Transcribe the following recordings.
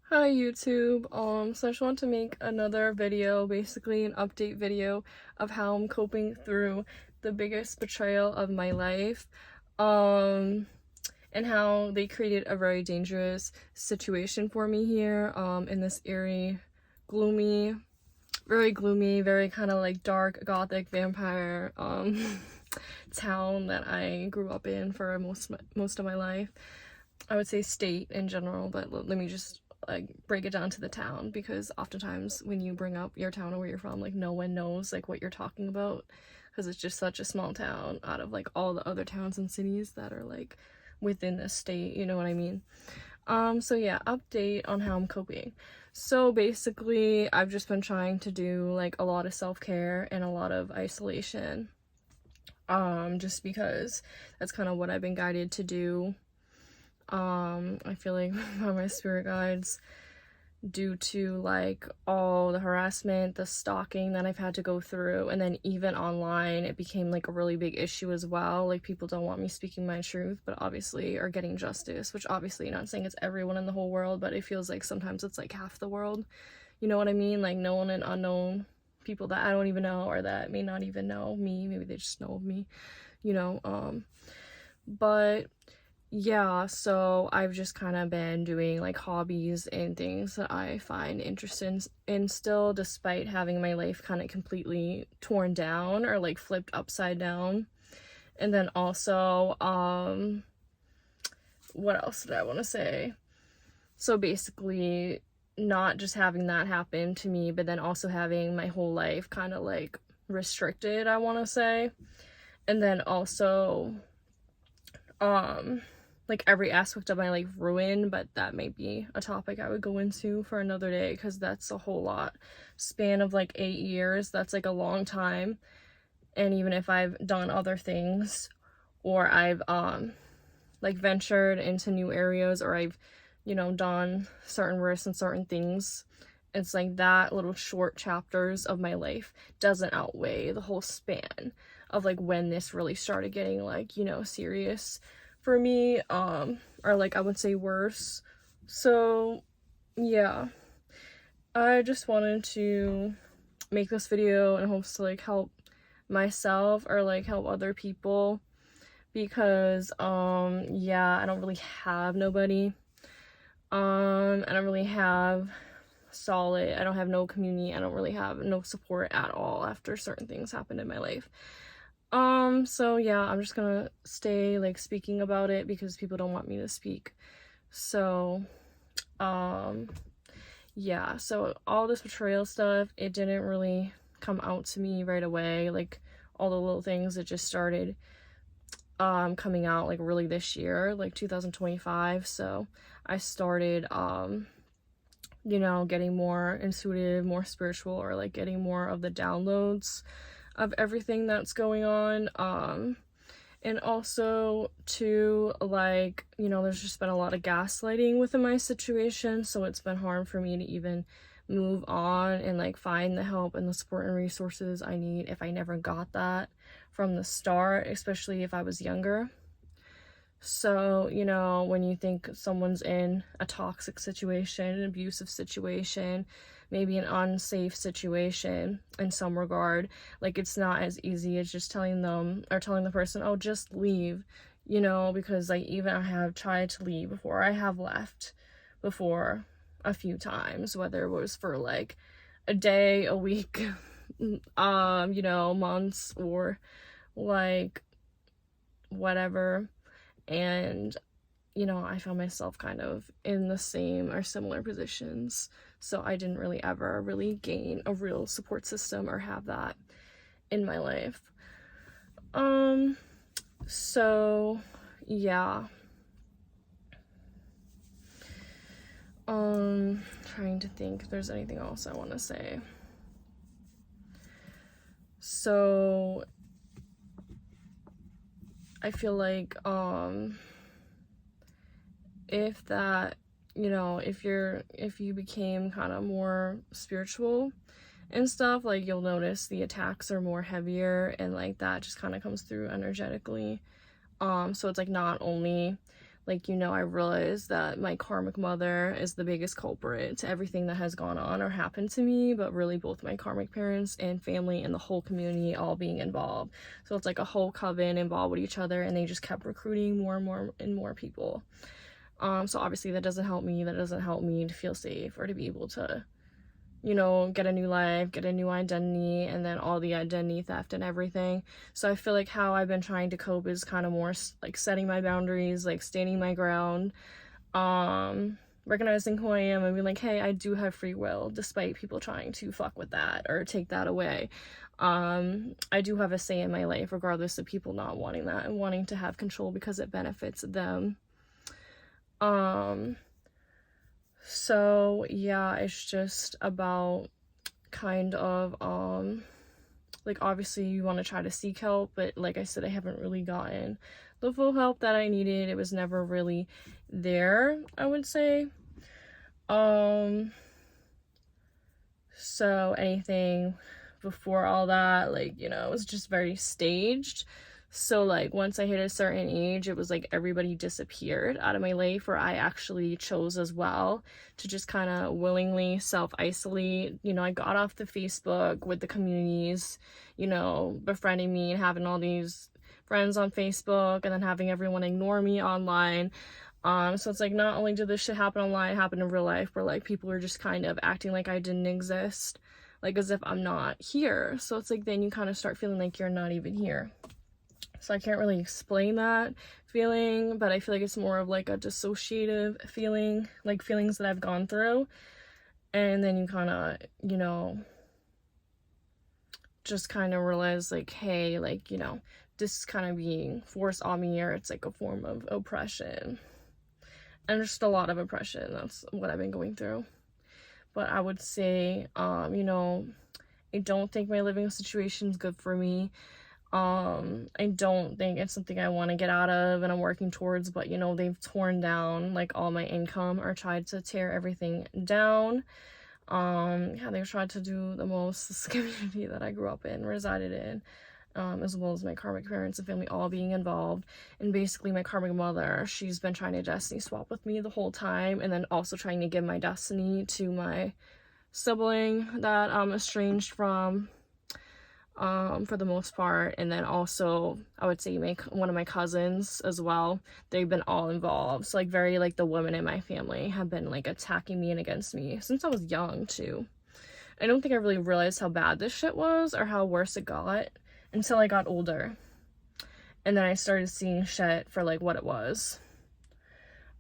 Hi YouTube. So I just want to make another video, basically an update video of how I'm coping through the biggest betrayal of my life. And how they created a very dangerous situation for me here, in this eerie, gloomy, very kind of like dark, gothic vampire, town that I grew up in for most of my life. I would say state in general, but let me just like break it down to the town, because oftentimes when you bring up your town or where you're from, like no one knows like what you're talking about, because it's just such a small town out of like all the other towns and cities that are like within the state, you know what I mean? So yeah, update on how I'm coping. So basically, I've just been trying to do like a lot of self-care and a lot of isolation. Just because that's kind of what I've been guided to do. I feel like by my spirit guides, due to like all the harassment, the stalking that I've had to go through, and then even online it became like a really big issue as well. Like people don't want me speaking my truth, but obviously are getting justice, which obviously not saying it's everyone in the whole world, but it feels like sometimes it's like half the world, you know what I mean? Like known and unknown people that I don't even know, or that may not even know me, maybe they just know of me, you know. But yeah, so I've just kind of been doing like hobbies and things that I find interesting in still, despite having my life kind of completely torn down or like flipped upside down. And then also, what else did I want to say? So basically, not just having that happen to me, but then also having my whole life kind of like restricted, I want to say. And then also, like every aspect of my life ruined, but that may be a topic I would go into for another day, because that's a whole lot. Span of like 8 years, that's like a long time. And even if I've done other things, or I've like ventured into new areas, or I've, you know, done certain risks and certain things, it's like that little short chapters of my life doesn't outweigh the whole span of like when this really started getting like, you know, serious for me, or like I would say worse. So yeah, I just wanted to make this video in hopes to like help myself or like help other people, because yeah, I don't really have nobody. I don't really have solid, I don't have no community, I don't really have no support at all after certain things happened in my life. So yeah, I'm just gonna stay like speaking about it because people don't want me to speak. So yeah, so all this betrayal stuff, it didn't really come out to me right away. Like all the little things, it just started coming out like really this year, like 2025. So I started you know, getting more intuitive, more spiritual, or like getting more of the downloads of everything that's going on. And also to like, you know, there's just been a lot of gaslighting within my situation, so it's been hard for me to even move on and like find the help and the support and resources I need if I never got that from the start, especially if I was younger. So, you know, when you think someone's in a toxic situation, an abusive situation, maybe an unsafe situation in some regard, like it's not as easy as just telling them or telling the person, oh, just leave, you know, because like even I have tried to leave before, I have left before a few times, whether it was for like a day, a week, you know, months, or like whatever. And you know, I found myself kind of in the same or similar positions, so I didn't really ever really gain a real support system or have that in my life. So yeah, trying to think if there's anything else I want to say. So I feel like if that, you know, if you became kind of more spiritual and stuff, like you'll notice the attacks are more heavier, and like that just kind of comes through energetically. So it's like not only like, you know, I realized that my karmic mother is the biggest culprit to everything that has gone on or happened to me, but really both my karmic parents and family and the whole community all being involved. So it's like a whole coven involved with each other, and they just kept recruiting more and more and more people. So obviously that doesn't help me. That doesn't help me to feel safe or to be able to, you know, get a new life, get a new identity, and then all the identity theft and everything. So I feel like how I've been trying to cope is kind of more like setting my boundaries, like standing my ground, recognizing who I am and being like, hey, I do have free will, despite people trying to fuck with that or take that away. I do have a say in my life, regardless of people not wanting that and wanting to have control because it benefits them. So yeah, it's just about kind of like, obviously you want to try to seek help, but like I said, I haven't really gotten the full help that I needed. It was never really there, I would say. So anything before all that, like, you know, it was just very staged. So like once I hit a certain age, it was like everybody disappeared out of my life, or I actually chose as well to just kind of willingly self-isolate. You know, I got off the Facebook with the communities, you know, befriending me and having all these friends on Facebook and then having everyone ignore me online. So it's like, not only did this shit happen online, it happened in real life, where like people are just kind of acting like I didn't exist, like as if I'm not here. So it's like, then you kind of start feeling like you're not even here. So I can't really explain that feeling, but I feel like it's more of like a dissociative feeling, like feelings that I've gone through. And then you kind of, you know, just kind of realize like, hey, like, you know, this is kind of being forced on me, or it's like a form of oppression. And just a lot of oppression. That's what I've been going through. But I would say, you know, I don't think my living situation is good for me. I don't think it's something I want to get out of and I'm working towards, but you know, they've torn down like all my income or tried to tear everything down. Yeah, they've tried to do the most. This community that I grew up in, resided in, as well as my karmic parents and family all being involved. And basically my karmic mother, she's been trying to destiny swap with me the whole time, and then also trying to give my destiny to my sibling that I'm estranged from, for the most part. And then also I would say one of my cousins as well. They've been all involved. So like very like the women in my family have been like attacking me and against me since I was young too. I don't think I really realized how bad this shit was or how worse it got until I got older. And then I started seeing shit for like what it was.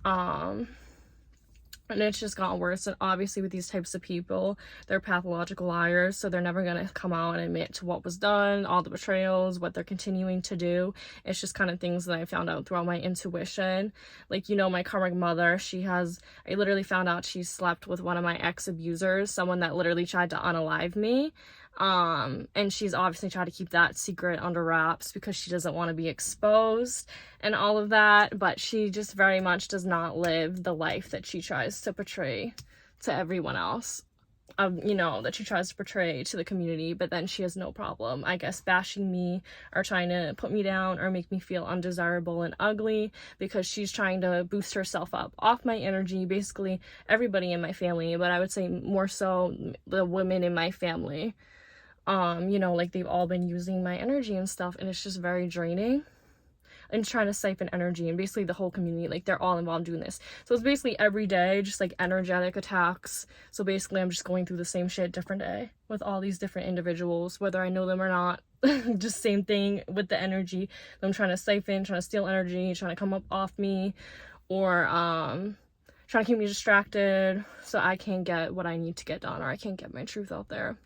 And it's just gotten worse. And obviously with these types of people, they're pathological liars, so they're never going to come out and admit to what was done, all the betrayals, what they're continuing to do. It's just kind of things that I found out throughout my intuition. Like, you know, my karmic mother, I literally found out she slept with one of my ex-abusers, someone that literally tried to unalive me. And she's obviously tried to keep that secret under wraps because she doesn't want to be exposed and all of that, but she just very much does not live the life that she tries to portray to everyone else, you know, that she tries to portray to the community. But then she has no problem, I guess, bashing me or trying to put me down or make me feel undesirable and ugly because she's trying to boost herself up off my energy. Basically everybody in my family, but I would say more so the women in my family. You know, like they've all been using my energy and stuff, and it's just very draining, and trying to siphon energy, and basically the whole community, like they're all involved doing this. So it's basically every day just like energetic attacks. So basically I'm just going through the same shit different day with all these different individuals, whether I know them or not. Just same thing with the energy. I'm trying to siphon, trying to steal energy, trying to come up off me, or trying to keep me distracted so I can't get what I need to get done, or I can't get my truth out there.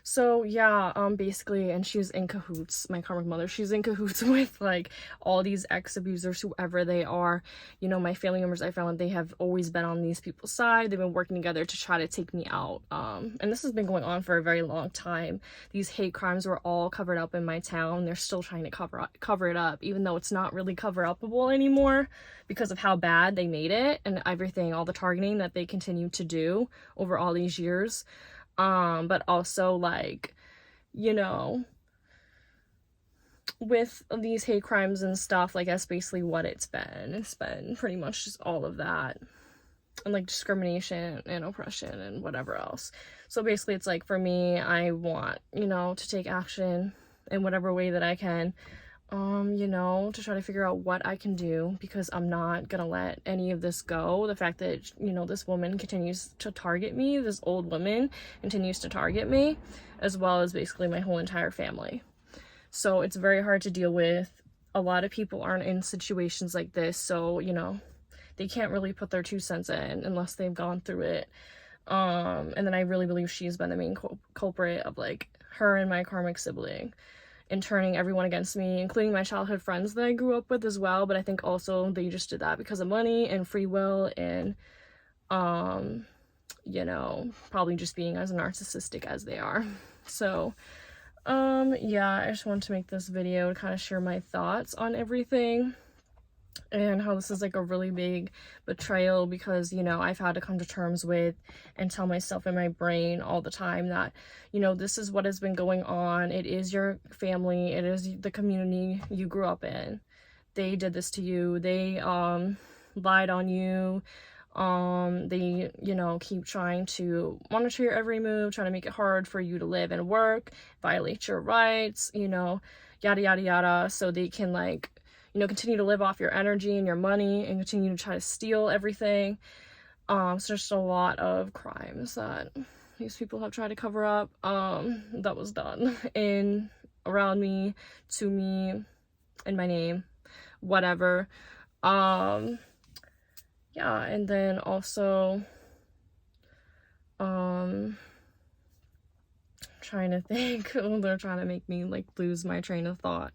So yeah, basically, and she's in cahoots, my karmic mother, she's in cahoots with like all these ex-abusers, whoever they are. You know, my family members, I found they have always been on these people's side. They've been working together to try to take me out. And this has been going on for a very long time. These hate crimes were all covered up in my town. They're still trying to cover it up, even though it's not really cover-upable anymore because of how bad they made it and everything, all the targeting that they continue to do over all these years. But also like, you know, with these hate crimes and stuff, like that's basically what it's been. It's been pretty much just all of that, and like discrimination and oppression and whatever else. So basically it's like, for me, I want, you know, to take action in whatever way that I can, you know, to try to figure out what I can do, because I'm not gonna let any of this go. The fact that, you know, this woman continues to target me, this old woman continues to target me, as well as basically my whole entire family. So it's very hard to deal with. A lot of people aren't in situations like this, so, you know, they can't really put their 2 cents in unless they've gone through it. And then I really believe she's been the main culprit of, like, her and my karmic sibling, and turning everyone against me, including my childhood friends that I grew up with as well. But I think also they just did that because of money and free will, and you know, probably just being as narcissistic as they are. So yeah, I just wanted to make this video to kind of share my thoughts on everything, and how this is like a really big betrayal, because, you know, I've had to come to terms with and tell myself in my brain all the time that, you know, this is what has been going on. It is your family, it is the community you grew up in. They did this to you. They lied on you. They, you know, keep trying to monitor your every move, trying to make it hard for you to live and work, violate your rights, you know, yada yada yada, so they can, like, you know, continue to live off your energy and your money, and continue to try to steal everything. So there's a lot of crimes that these people have tried to cover up, that was done in, around me, to me, in my name, whatever. Yeah, and then also, trying to think, they're trying to make me, like, lose my train of thought.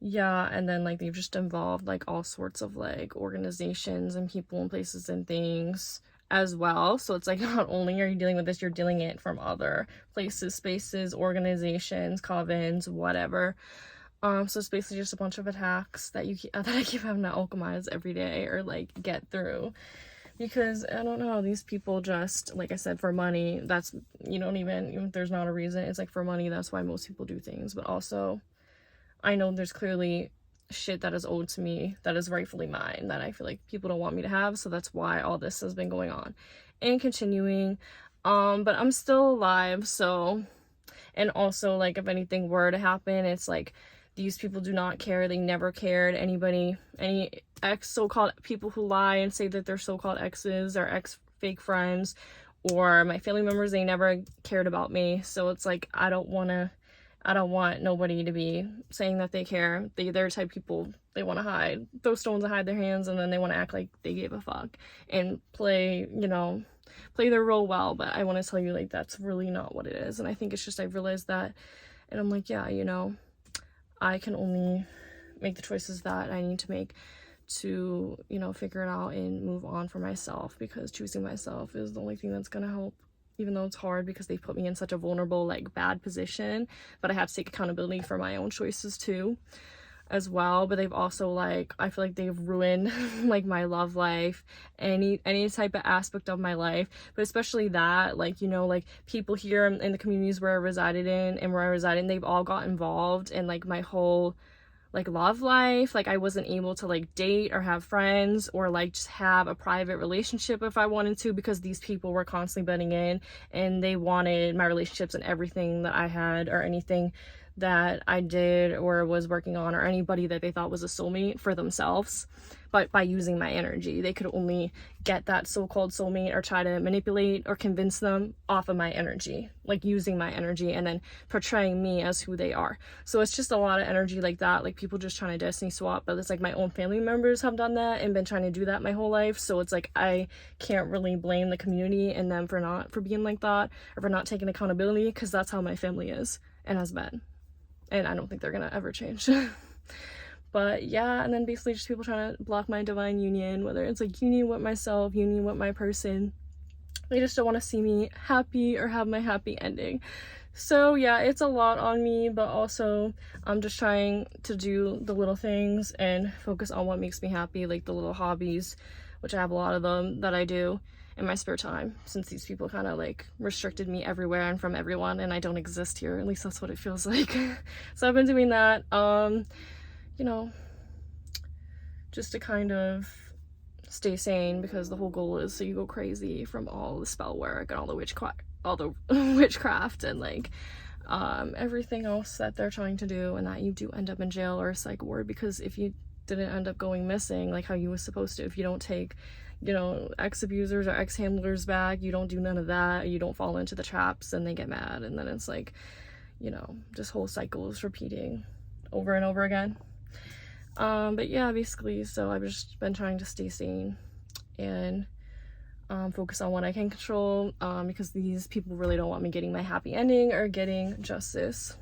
Yeah, and then, like, they've just involved, like, all sorts of, like, organizations and people and places and things as well. So it's like, not only are you dealing with this, you're dealing it from other places, spaces, organizations, covens, whatever. So it's basically just a bunch of attacks that I keep having to alchemize every day, or, like, get through. Because, I don't know, these people just, like I said, for money, that's, you don't even if there's not a reason, it's like for money, that's why most people do things. But also, I know there's clearly shit that is owed to me that is rightfully mine, that I feel like people don't want me to have, so that's why all this has been going on and continuing. But I'm still alive, so, and also, like, if anything were to happen, it's like, these people do not care. They never cared. Anybody, any so-called people who lie and say that they're so-called exes or ex-fake friends, or my family members, they never cared about me. So it's like, I don't want nobody to be saying that they care. They're the type of people, they want to hide, throw stones and hide their hands, and then they want to act like they gave a fuck and play, you know, play their role well. But I want to tell you, like, that's really not what it is. And I think it's just, I realized that, and I'm like, yeah, you know, I can only make the choices that I need to make to, you know, figure it out and move on for myself, because choosing myself is the only thing that's gonna help, even though it's hard because they put me in such a vulnerable, like, bad position. But I have to take accountability for my own choices too, as well. But they've also, like, I feel like they've ruined like my love life, any type of aspect of my life, but especially that, like, you know, like, people here in the communities where I resided in and where I reside in, they've all got involved in, like, my whole, like, love life. Like, I wasn't able to, like, date or have friends or, like, just have a private relationship if I wanted to, because these people were constantly butting in, and they wanted my relationships and everything that I had, or anything that I did or was working on, or anybody that they thought was a soulmate for themselves. But by using my energy, they could only get that so-called soulmate or try to manipulate or convince them off of my energy, like using my energy and then portraying me as who they are. So it's just a lot of energy like that, like people just trying to destiny swap. But it's like my own family members have done that and been trying to do that my whole life. So it's like, I can't really blame the community and them for being like that, or for not taking accountability, because that's how my family is and has been. And I don't think they're gonna ever change. But yeah, and then basically just people trying to block my divine union, whether it's like union with myself, union with my person. They just don't want to see me happy or have my happy ending. So yeah, it's a lot on me, but also I'm just trying to do the little things and focus on what makes me happy, like the little hobbies, which I have a lot of them that I do, in my spare time, since these people kind of like restricted me everywhere and from everyone, and I don't exist here. At least that's what it feels like. So I've been doing that, you know, just to kind of stay sane, because the whole goal is so you go crazy from all the spell work and all the witchcraft and like everything else that they're trying to do, and that you do end up in jail or a psych ward. Because if you didn't end up going missing like how you was supposed to, if you don't take, you know, ex-abusers or ex-handlers back, you don't do none of that, you don't fall into the traps, and they get mad, and then it's like, you know, this whole cycle is repeating over and over again. But yeah, basically, so I've just been trying to stay sane and focus on what I can control, because these people really don't want me getting my happy ending or getting justice.